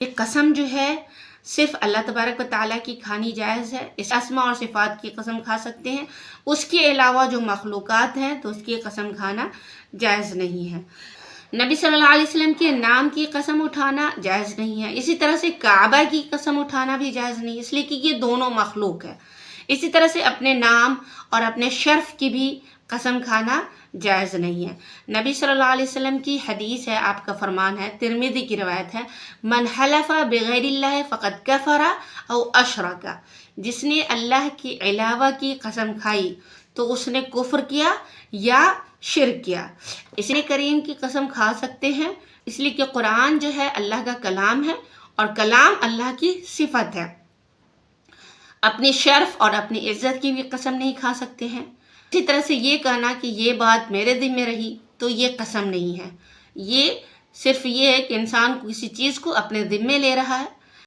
یہ قسم جو ہے صرف اللہ تبارک و تعالیٰ کی کھانی جائز ہے، اس اسماء اور صفات کی قسم کھا سکتے ہیں، اس کے علاوہ جو مخلوقات ہیں تو اس کی قسم کھانا جائز نہیں ہے۔ نبی صلی اللہ علیہ وسلم کے نام کی قسم اٹھانا جائز نہیں ہے، اسی طرح سے کعبہ کی قسم اٹھانا بھی جائز نہیں، اس لیے کہ یہ دونوں مخلوق ہے۔ اسی طرح سے اپنے نام اور اپنے شرف کی بھی قسم کھانا جائز نہیں ہے۔ نبی صلی اللہ علیہ وسلم کی حدیث ہے، آپ کا فرمان ہے، ترمذی کی روایت ہے، من حلف بغیر اللہ فقد کفر او اشرک، جس نے اللہ کے علاوہ کی قسم کھائی تو اس نے کفر کیا یا شرک کیا۔ اس نے کریم کی قسم کھا سکتے ہیں اس لیے کہ قرآن جو ہے اللہ کا کلام ہے اور کلام اللہ کی صفت ہے۔ اپنی شرف اور اپنی عزت کی بھی قسم نہیں کھا سکتے ہیں۔ اسی طرح سے یہ کہنا کہ یہ بات میرے ذمہ رہی تو یہ قسم نہیں ہے، یہ صرف یہ ہے کہ انسان کسی چیز کو اپنے ذمے لے رہا ہے